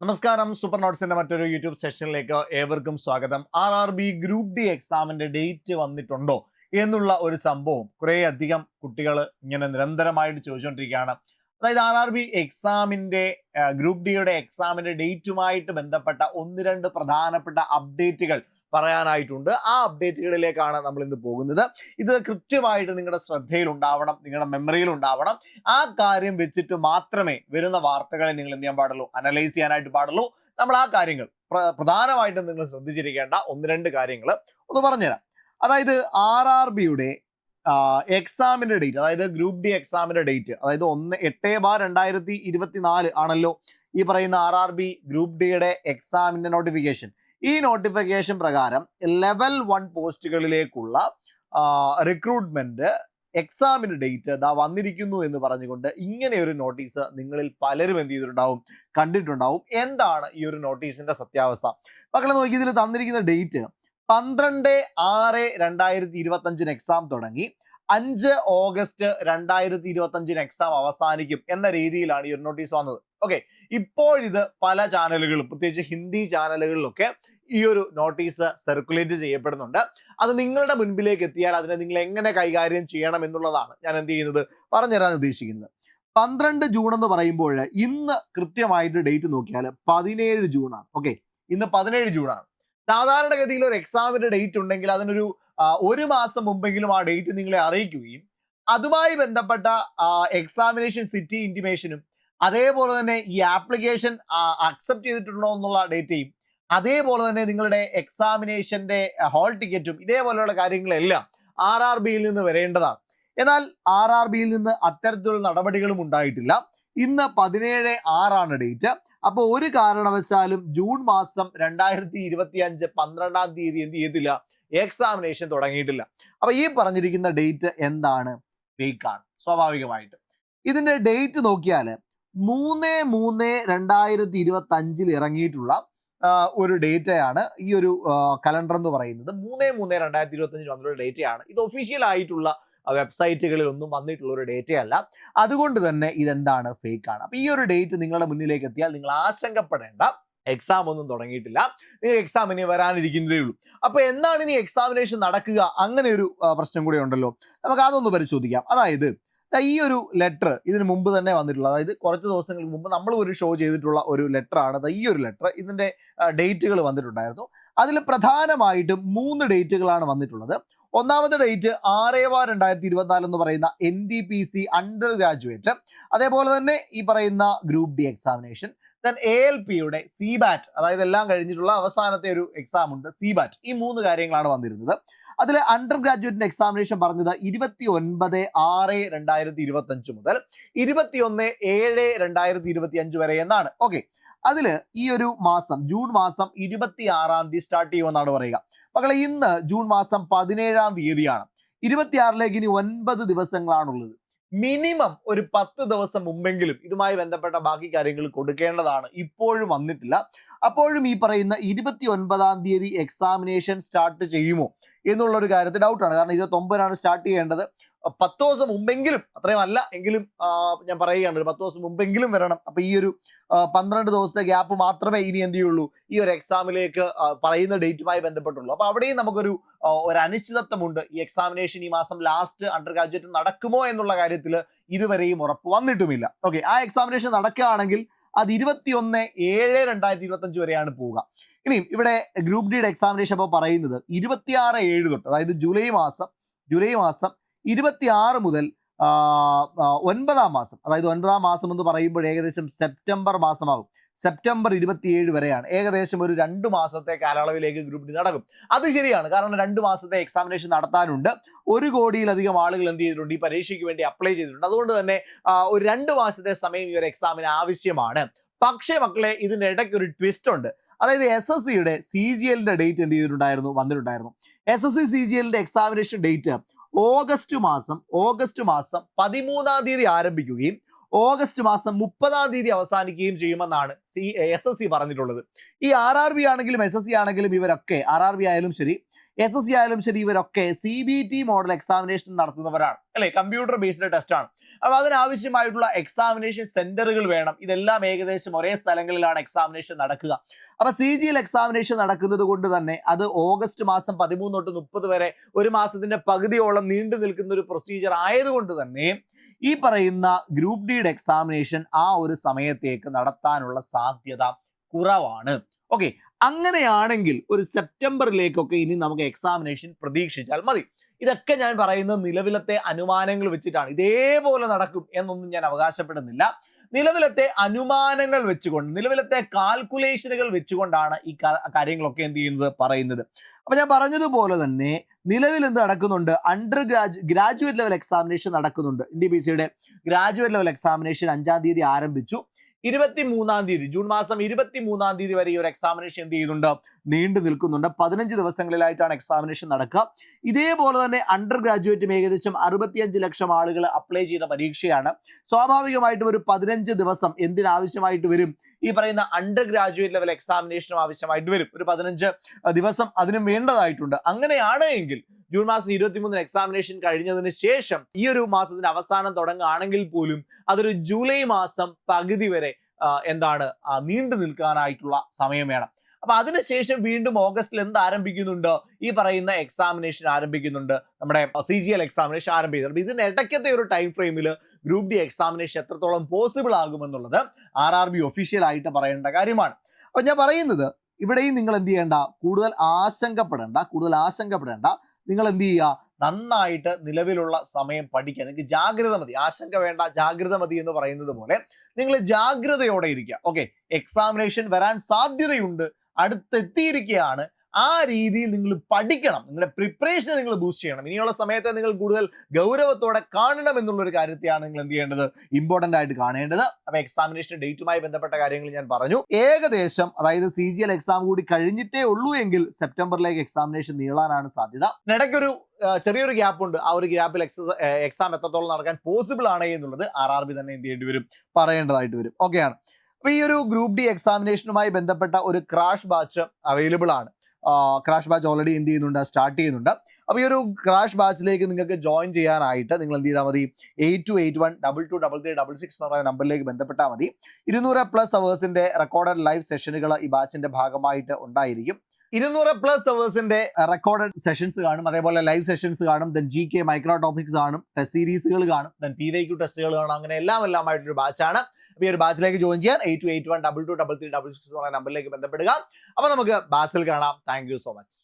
നമസ്കാരം. സൂപ്പർ നോട്ട്സിന്റെ മറ്റൊരു യൂട്യൂബ് സെഷനിലേക്ക് ഏവർക്കും സ്വാഗതം. RRB ഗ്രൂപ്പ് ഡി എക്സാമിന്റെ ഡേറ്റ് വന്നിട്ടുണ്ടോ എന്നുള്ള ഒരു സംഭവം കുറേ അധികം കുട്ടികൾ ഇങ്ങനെ നിരന്തരമായിട്ട് ചോദിച്ചുകൊണ്ടിരിക്കുകയാണ്. അതായത് RRB എക്സാമിന്റെ ഗ്രൂപ്പ് ഡിയുടെ എക്സാമിന്റെ ഡേറ്റുമായിട്ട് ബന്ധപ്പെട്ട ഒന്ന് രണ്ട് പ്രധാനപ്പെട്ട അപ്ഡേറ്റുകൾ പറയാനായിട്ടുണ്ട്. ആ അപ്ഡേറ്റുകളിലേക്കാണ് നമ്മൾ ഇന്ന് പോകുന്നത്. ഇത് കൃത്യമായിട്ട് നിങ്ങളുടെ ശ്രദ്ധയിൽ ഉണ്ടാവണം, നിങ്ങളുടെ മെമ്മറിയിൽ ഉണ്ടാവണം. ആ കാര്യം വെച്ചിട്ട് മാത്രമേ വരുന്ന വാർത്തകളെ നിങ്ങൾ എന്ത് ചെയ്യാൻ പാടുള്ളൂ, അനലൈസ് ചെയ്യാനായിട്ട് പാടുള്ളൂ. നമ്മൾ ആ കാര്യങ്ങൾ പ്രധാനമായിട്ടും നിങ്ങൾ ശ്രദ്ധിച്ചിരിക്കേണ്ട ഒന്ന് രണ്ട് കാര്യങ്ങൾ ഒന്ന് പറഞ്ഞുതരാം. അതായത് RRBയുടെ എക്സാമിന്റെ ഡേറ്റ്, അതായത് ഗ്രൂപ്പ് ഡി എക്സാമിന്റെ ഡേറ്റ്, അതായത് 1/8/2024 ആണല്ലോ ഈ പറയുന്ന RRB ഗ്രൂപ്പ് ഡിയുടെ എക്സാമിന്റെ നോട്ടിഫിക്കേഷൻ. ഈ നോട്ടിഫിക്കേഷൻ പ്രകാരം ലെവൽ 1 പോസ്റ്റുകളിലേക്കുള്ള റിക്രൂട്ട്മെന്റ് എക്സാമിന്റെ ഡേറ്റ് ദാ വന്നിരിക്കുന്നു എന്ന് പറഞ്ഞുകൊണ്ട് ഇങ്ങനെ ഒരു നോട്ടീസ് നിങ്ങളിൽ പലരും എന്ത് ചെയ്തിട്ടുണ്ടാവും, കണ്ടിട്ടുണ്ടാവും. എന്താണ് ഈ ഒരു നോട്ടീസിന്റെ സത്യാവസ്ഥ? മക്കളെ നോക്കി, ഇതിൽ തന്നിരിക്കുന്ന ഡേറ്റ് 12/6/2025 എക്സാം തുടങ്ങി 5 ഓഗസ്റ്റ് 2025 എക്സാം അവസാനിക്കും എന്ന രീതിയിലാണ് ഈ ഒരു നോട്ടീസ് വന്നത്. ഓക്കെ, ഇപ്പോഴിത് പല ചാനലുകളും, പ്രത്യേകിച്ച് ഹിന്ദി ചാനലുകളിലൊക്കെ ഈ ഒരു നോട്ടീസ് സർക്കുലേറ്റ് ചെയ്യപ്പെടുന്നുണ്ട്. അത് നിങ്ങളുടെ മുൻപിലേക്ക് എത്തിയാൽ അതിനെ നിങ്ങൾ എങ്ങനെ കൈകാര്യം ചെയ്യണം എന്നുള്ളതാണ് ഞാൻ എന്ത് ചെയ്യുന്നത്, പറഞ്ഞുതരാൻ ഉദ്ദേശിക്കുന്നത്. 12 ജൂൺ എന്ന് പറയുമ്പോൾ ഇന്ന് കൃത്യമായിട്ട് ഡേറ്റ് നോക്കിയാൽ 17 ജൂണാണ്. ഓക്കെ, ഇന്ന് 17 ജൂണാണ്. സാധാരണഗതിയിൽ ഒരു എക്സാമിന്റെ ഡേറ്റ് ഉണ്ടെങ്കിൽ അതിനൊരു ഒരു മാസം മുമ്പെങ്കിലും ആ ഡേറ്റ് നിങ്ങളെ അറിയിക്കുകയും അതുമായി ബന്ധപ്പെട്ട എക്സാമിനേഷൻ സിറ്റി ഇന്റിമേഷനും അതേപോലെ തന്നെ ഈ ആപ്ലിക്കേഷൻ അക്സെപ്റ്റ് ചെയ്തിട്ടുണ്ടോ എന്നുള്ള ഡേറ്റയും അതേപോലെ തന്നെ നിങ്ങളുടെ എക്സാമിനേഷന്റെ ഹാൾ ടിക്കറ്റും ഇതേപോലെയുള്ള കാര്യങ്ങളെല്ലാം RRBയിൽ നിന്ന് വരേണ്ടതാണ്. എന്നാൽ RRBയിൽ നിന്ന് അത്തരത്തിലുള്ള നടപടികളും ഉണ്ടായിട്ടില്ല. ഇന്ന് 17/6 ഡേറ്റ്. അപ്പോൾ ഒരു കാരണവശാലും ജൂൺ മാസം 2025 12-ാം തീയതി എന്ത് ചെയ്തില്ല, എക്സാമിനേഷൻ തുടങ്ങിയിട്ടില്ല. അപ്പൊ ഈ പറഞ്ഞിരിക്കുന്ന ഡേറ്റ് എന്താണ്? ഫേക്കാണ് സ്വാഭാവികമായിട്ട്. ഇതിന്റെ ഡേറ്റ് നോക്കിയാൽ 3/3/2025 ഇറങ്ങിയിട്ടുള്ള ഒരു ഡേറ്റയാണ് ഈ ഒരു കലണ്ടർ എന്ന് പറയുന്നത്. 3/3/2025 വന്നിട്ടുള്ള ഡേറ്റയാണ്. ഇത് ഒഫീഷ്യൽ ആയിട്ടുള്ള വെബ്സൈറ്റുകളിൽ ഒന്നും വന്നിട്ടുള്ള ഒരു ഡേറ്റയല്ല. അതുകൊണ്ട് തന്നെ ഇതെന്താണ്, ഫേക്കാണ്. അപ്പൊ ഈ ഒരു ഡേറ്റ് നിങ്ങളുടെ മുന്നിലേക്ക് എത്തിയാൽ നിങ്ങൾ ആശങ്കപ്പെടേണ്ട, എക്സാം ഒന്നും തുടങ്ങിയിട്ടില്ല. നിങ്ങൾ എക്സാം ഇനി വരാനിരിക്കുന്നതേ ഉള്ളൂ. അപ്പൊ എന്താണ് ഇനി എക്സാമിനേഷൻ നടക്കുക, അങ്ങനെ ഒരു പ്രശ്നം കൂടെ ഉണ്ടല്ലോ. നമുക്ക് അതൊന്ന് പരിശോധിക്കാം. അതായത് ഈ ഒരു ലെറ്റർ ഇതിന് മുമ്പ് തന്നെ വന്നിട്ടുള്ള, അതായത് കുറച്ച് ദിവസങ്ങൾക്ക് മുമ്പ് നമ്മൾ ഒരു ഷോ ചെയ്തിട്ടുള്ള ഒരു ലെറ്റർ ആണ് ഈ ഒരു ലെറ്റർ. ഇതിന്റെ ഡേറ്റുകൾ വന്നിട്ടുണ്ടായിരുന്നു. അതിൽ പ്രധാനമായിട്ടും 3 ഡേറ്റുകളാണ് വന്നിട്ടുള്ളത്. ഒന്നാമത്തെ ഡേറ്റ് 6/2024 എന്ന് പറയുന്ന NTPC അണ്ടർ ഗ്രാജുവേറ്റ്, അതേപോലെ തന്നെ ഈ പറയുന്ന ഗ്രൂപ്പ് ഡി എക്സാമിനേഷൻ, ദെൻ ALPയുടെ CBAT, അതായത് എല്ലാം കഴിഞ്ഞിട്ടുള്ള അവസാനത്തെ ഒരു എക്സാം ഉണ്ട് CBAT. ഈ 3 കാര്യങ്ങളാണ് വന്നിരുന്നത്. അതിൽ അണ്ടർ ഗ്രാജുവേറ്റിന്റെ എക്സാമിനേഷൻ പറഞ്ഞത് 29/6/2025 മുതൽ 21/7/2025 വരെ എന്നാണ്. ഓക്കെ, അതിൽ ഈ ഒരു മാസം ജൂൺ മാസം 26-ാം തീയതി സ്റ്റാർട്ട് ചെയ്യുമെന്നാണ് പറയുക. മക്കളെ, ഇന്ന് ജൂൺ മാസം 17-ാം തീയതിയാണ്. 26-ലേക്ക് ഇനി 9 ദിവസങ്ങളാണുള്ളത്. മിനിമം ഒരു 10 ദിവസം മുമ്പെങ്കിലും ഇതുമായി ബന്ധപ്പെട്ട ബാക്കി കാര്യങ്ങൾ കൊടുക്കേണ്ടതാണ്. ഇപ്പോഴും വന്നിട്ടില്ല. അപ്പോഴും ഈ പറയുന്ന 29-ാം തീയതി എക്സാമിനേഷൻ സ്റ്റാർട്ട് ചെയ്യുമോ എന്നുള്ള ഒരു കാര്യത്തിൽ ഡൗട്ടാണ്. കാരണം 29-നാണ് സ്റ്റാർട്ട് ചെയ്യേണ്ടത്. 10 ദിവസം മുമ്പെങ്കിലും, അത്രയും അല്ല എങ്കിലും ഞാൻ പറയുകയാണ്, ഒരു 10 ദിവസം മുമ്പെങ്കിലും വരണം. അപ്പൊ ഈ ഒരു 12 ദിവസത്തെ ഗ്യാപ്പ് മാത്രമേ ഇനി എന്ത് ചെയ്യുള്ളൂ, ഈ ഒരു എക്സാമിലേക്ക് പറയുന്ന ഡേറ്റുമായി ബന്ധപ്പെട്ടുള്ളൂ. അപ്പൊ അവിടെയും നമുക്കൊരു അനിശ്ചിതത്വമുണ്ട്. ഈ എക്സാമിനേഷൻ ഈ മാസം ലാസ്റ്റ് അണ്ടർ ഗ്രാജുവേറ്റ് നടക്കുമോ എന്നുള്ള കാര്യത്തിൽ ഇതുവരെയും ഉറപ്പ് വന്നിട്ടുമില്ല. ഓക്കെ, ആ എക്സാമിനേഷൻ നടക്കുകയാണെങ്കിൽ അത് 21/7/2025 വരെയാണ് പോവുക. ഇനിയും ഇവിടെ ഗ്രൂപ്പ് ഡിയുടെ എക്സാമിനേഷൻ അപ്പോൾ പറയുന്നത് 26/7 തൊട്ട്, അതായത് ജൂലൈ മാസം 26 മുതൽ 9-ാം മാസം, അതായത് 9-ാം മാസം എന്ന് പറയുമ്പോൾ ഏകദേശം സെപ്റ്റംബർ മാസമാകും. സെപ്റ്റംബർ 27 വരെയാണ്. ഏകദേശം ഒരു 2 മാസത്തെ കാലയളവിലേക്ക് ഗ്രൂപ്പ് ഡി നടക്കും. അത് ശരിയാണ്, കാരണം 2 മാസത്തെ എക്സാമിനേഷൻ നടത്താനുണ്ട്. 1 കോടിയിലധികം ആളുകൾ എന്ത് ചെയ്തിട്ടുണ്ട്, ഈ പരീക്ഷയ്ക്ക് വേണ്ടി അപ്ലൈ ചെയ്തിട്ടുണ്ട്. അതുകൊണ്ട് തന്നെ ഒരു 2 മാസത്തെ സമയം ഈ ഒരു എക്സാമിന് ആവശ്യമാണ്. പക്ഷേ മക്കളെ, ഇതിനിടയ്ക്ക് ഒരു ട്വിസ്റ്റ് ഉണ്ട്. അതായത് SSCയുടെ CGLന്റെ ഡേറ്റ് എന്ത് ചെയ്തിട്ടുണ്ടായിരുന്നു, വന്നിട്ടുണ്ടായിരുന്നു. SSC CGLന്റെ എക്സാമിനേഷൻ ഡേറ്റ് ഓഗസ്റ്റ് മാസം 13-ാം തീയതി ആരംഭിക്കുകയും ഓഗസ്റ്റ് മാസം 30-ാം തീയതി അവസാനിക്കുകയും ചെയ്യുമെന്നാണ് SSC പറഞ്ഞിട്ടുള്ളത്. ഈ RRB ആണെങ്കിലും SSC ആണെങ്കിലും ഇവരൊക്കെ, RRB ആയാലും ശരി SSC ആയാലും ശരി, ഇവരൊക്കെ CBT മോഡൽ എക്സാമിനേഷൻ നടത്തുന്നവരാണ്, അല്ലെ? കമ്പ്യൂട്ടർ ബേസ്ഡ് ടെസ്റ്റ് ആണ്. അപ്പോൾ അതിനാവശ്യമായിട്ടുള്ള എക്സാമിനേഷൻ സെന്ററുകൾ വേണം. ഇതെല്ലാം ഏകദേശം ഒരേ സ്ഥലങ്ങളിലാണ് എക്സാമിനേഷൻ നടക്കുക. അപ്പൊ CGL എക്സാമിനേഷൻ നടക്കുന്നത് കൊണ്ട് തന്നെ അത് ഓഗസ്റ്റ് മാസം 13 തൊട്ട് 30 വരെ ഒരു മാസത്തിന്റെ പകുതിയോളം നീണ്ടു നിൽക്കുന്ന ഒരു പ്രൊസീജിയർ ആയതുകൊണ്ട് തന്നെ ഈ പറയുന്ന ഗ്രൂപ്പ് ഡിയുടെ എക്സാമിനേഷൻ ആ ഒരു സമയത്തേക്ക് നടത്താനുള്ള സാധ്യത കുറവാണ്. ഓക്കെ, അങ്ങനെയാണെങ്കിൽ ഒരു സെപ്റ്റംബറിലേക്കൊക്കെ ഇനി നമുക്ക് എക്സാമിനേഷൻ പ്രതീക്ഷിച്ചാൽ മതി. ഇതൊക്കെ ഞാൻ പറയുന്നത് നിലവിലത്തെ അനുമാനങ്ങൾ വെച്ചിട്ടാണ്. ഇതേപോലെ നടക്കും എന്നൊന്നും ഞാൻ അവകാശപ്പെടുന്നില്ല. നിലവിലത്തെ അനുമാനങ്ങൾ വെച്ചുകൊണ്ട്, നിലവിലത്തെ കാൽക്കുലേഷനുകൾ വെച്ചുകൊണ്ടാണ് ഈ കാര്യങ്ങളൊക്കെ എന്ത് ചെയ്യുന്നത്, പറയുന്നത്. അപ്പൊ ഞാൻ പറഞ്ഞതുപോലെ തന്നെ നിലവിൽ എന്ത് നടക്കുന്നുണ്ട്, ഗ്രാജുവേറ്റ് ലെവൽ എക്സാമിനേഷൻ നടക്കുന്നുണ്ട്. NTPCയുടെ ഗ്രാജുവേറ്റ് ലെവൽ എക്സാമിനേഷൻ 5-ാം തീയതി ആരംഭിച്ചു. 23-ാം തീയതി, ജൂൺ മാസം 23-ാം തീയതി വരെ ഈ ഒരു എക്സാമിനേഷൻ എന്ത് ചെയ്യുന്നുണ്ട്, നീണ്ടു നിൽക്കുന്നുണ്ട്. 15 ദിവസങ്ങളിലായിട്ടാണ് എക്സാമിനേഷൻ നടക്കുക. ഇതേപോലെ തന്നെ അണ്ടർ ഗ്രാജുവേറ്റും ഏകദേശം 65 ലക്ഷം ആളുകൾ അപ്ലൈ ചെയ്ത പരീക്ഷയാണ്. സ്വാഭാവികമായിട്ടും ഒരു 15 ദിവസം എന്തിനാവശ്യമായിട്ട് വരും, ഈ പറയുന്ന അണ്ടർ ഗ്രാജുവേറ്റ് ലെവൽ എക്സാമിനേഷനും ആവശ്യമായിട്ട് വരും. ഒരു 15 ദിവസം അതിനും വേണ്ടതായിട്ടുണ്ട്. അങ്ങനെയാണ് എങ്കിൽ ജൂൺ മാസം 23 എക്സാമിനേഷൻ കഴിഞ്ഞതിന് ശേഷം ഈ ഒരു മാസത്തിന്റെ അവസാനം തുടങ്ങുകയാണെങ്കിൽ പോലും അതൊരു ജൂലൈ മാസം പകുതി വരെ നീണ്ടു നിൽക്കാനായിട്ടുള്ള സമയം വേണം. അപ്പൊ അതിനുശേഷം വീണ്ടും ഓഗസ്റ്റിൽ എന്ത് ആരംഭിക്കുന്നുണ്ട്, ഈ പറയുന്ന എക്സാമിനേഷൻ ആരംഭിക്കുന്നുണ്ട്, നമ്മുടെ CGL എക്സാമിനേഷൻ ആരംഭിക്കുന്നുണ്ട്. ഇതിനിടയ്ക്കത്തെ ഒരു ടൈം ഫ്രെയിമിൽ ഗ്രൂപ്പ് ഡി എക്സാമിനേഷൻ എത്രത്തോളം പോസിബിൾ ആകുമെന്നുള്ളത് RRB ഒഫീഷ്യൽ ആയിട്ട് പറയേണ്ട കാര്യമാണ്. അപ്പൊ ഞാൻ പറയുന്നത് ഇവിടെയും നിങ്ങൾ എന്ത് ചെയ്യേണ്ട, കൂടുതൽ ആശങ്കപ്പെടേണ്ട. നിങ്ങൾ എന്ത് ചെയ്യുക, നന്നായിട്ട് നിലവിലുള്ള സമയം പഠിക്കുക. നിങ്ങൾക്ക് ജാഗ്രത മതി, ആശങ്ക വേണ്ട, ജാഗ്രത മതി എന്ന് പറയുന്നത് പോലെ നിങ്ങൾ ജാഗ്രതയോടെ ഇരിക്കുക. ഓക്കെ, എക്സാമിനേഷൻ വരാൻ സാധ്യതയുണ്ട്, അടുത്തെത്തിയിരിക്കുകയാണ്. ആ രീതിയിൽ നിങ്ങൾ പഠിക്കണം, നിങ്ങളുടെ പ്രിപ്പറേഷനെ നിങ്ങൾ ബൂസ്റ്റ് ചെയ്യണം. ഇനിയുള്ള സമയത്തെ നിങ്ങൾ കൂടുതൽ ഗൗരവത്തോടെ കാണണം എന്നുള്ളൊരു കാര്യത്തെയാണ് നിങ്ങൾ എന്ത് ചെയ്യേണ്ടത്, ഇമ്പോർട്ടന്റ് ആയിട്ട് കാണേണ്ടത്. അപ്പൊ എക്സാമിനേഷൻ ഡേറ്റുമായി ബന്ധപ്പെട്ട കാര്യങ്ങൾ ഞാൻ പറഞ്ഞു. ഏകദേശം അതായത് CGL എക്സാം കൂടി കഴിഞ്ഞിട്ടേ ഉള്ളൂ എങ്കിൽ സെപ്റ്റംബറിലേക്ക് എക്സാമിനേഷൻ നീളാനാണ് സാധ്യത. ഇടയ്ക്കൊരു ചെറിയൊരു ഗ്യാപ്പ് ഉണ്ട്. ആ ഒരു ഗ്യാപ്പിൽ എക്സാം എത്രത്തോളം നടക്കാൻ പോസിബിൾ ആണ് എന്നുള്ളത് RRB തന്നെ എന്ത് ചെയ്യേണ്ടി വരും, പറയേണ്ടതായിട്ട് വരും. ഓക്കെയാണ്. അപ്പൊ ഈ ഒരു ഗ്രൂപ്പ് ഡി എക്സാമിനേഷനുമായി ബന്ധപ്പെട്ട ഒരു ക്രാഷ് ബാച്ച് അവൈലബിൾ ആണ്. ക്രാഷ് ബാച്ച് ഓൾറെഡി എന്ത് ചെയ്യുന്നുണ്ട്, സ്റ്റാർട്ട് ചെയ്യുന്നുണ്ട്. അപ്പോൾ ഈ ഒരു ക്രാഷ് ബാച്ചിലേക്ക് നിങ്ങൾക്ക് ജോയിൻ ചെയ്യാനായിട്ട് നിങ്ങൾ എന്ത് ചെയ്താൽ മതി, 8281223366 എന്ന് പറയുന്ന നമ്പറിലേക്ക് ബന്ധപ്പെട്ടാൽ മതി. 200+ അവേഴ്സിന്റെ റെക്കോർഡഡ് ലൈവ് സെഷനുകൾ ഈ ബാച്ചിന്റെ ഭാഗമായിട്ട് ഉണ്ടായിരിക്കും. 200+ അവേഴ്സിന്റെ റെക്കോർഡഡ് സെഷൻസ് കാണും, അതേപോലെ ലൈവ് സെഷൻസ് കാണും, ദെൻ GK മൈക്രോ ടോപ്പിക്സ് കാണും, ടെസ്റ്റ് സീരീസുകൾ കാണും, ദെൻ PYQ ടെസ്റ്റുകൾ കാണും. അങ്ങനെ എല്ലാമായിട്ടൊരു ബാച്ചാണ്. അപ്പോൾ ഈ ഒരു ബാച്ചിലേക്ക് ജോയിൻ ചെയ്യാൻ 8281223366 എന്ന് പറയുന്ന നമ്പറിലേക്ക് ബന്ധപ്പെടുക. അപ്പോൾ നമുക്ക് ബാച്ചിൽ കാണാം. Thank you so much.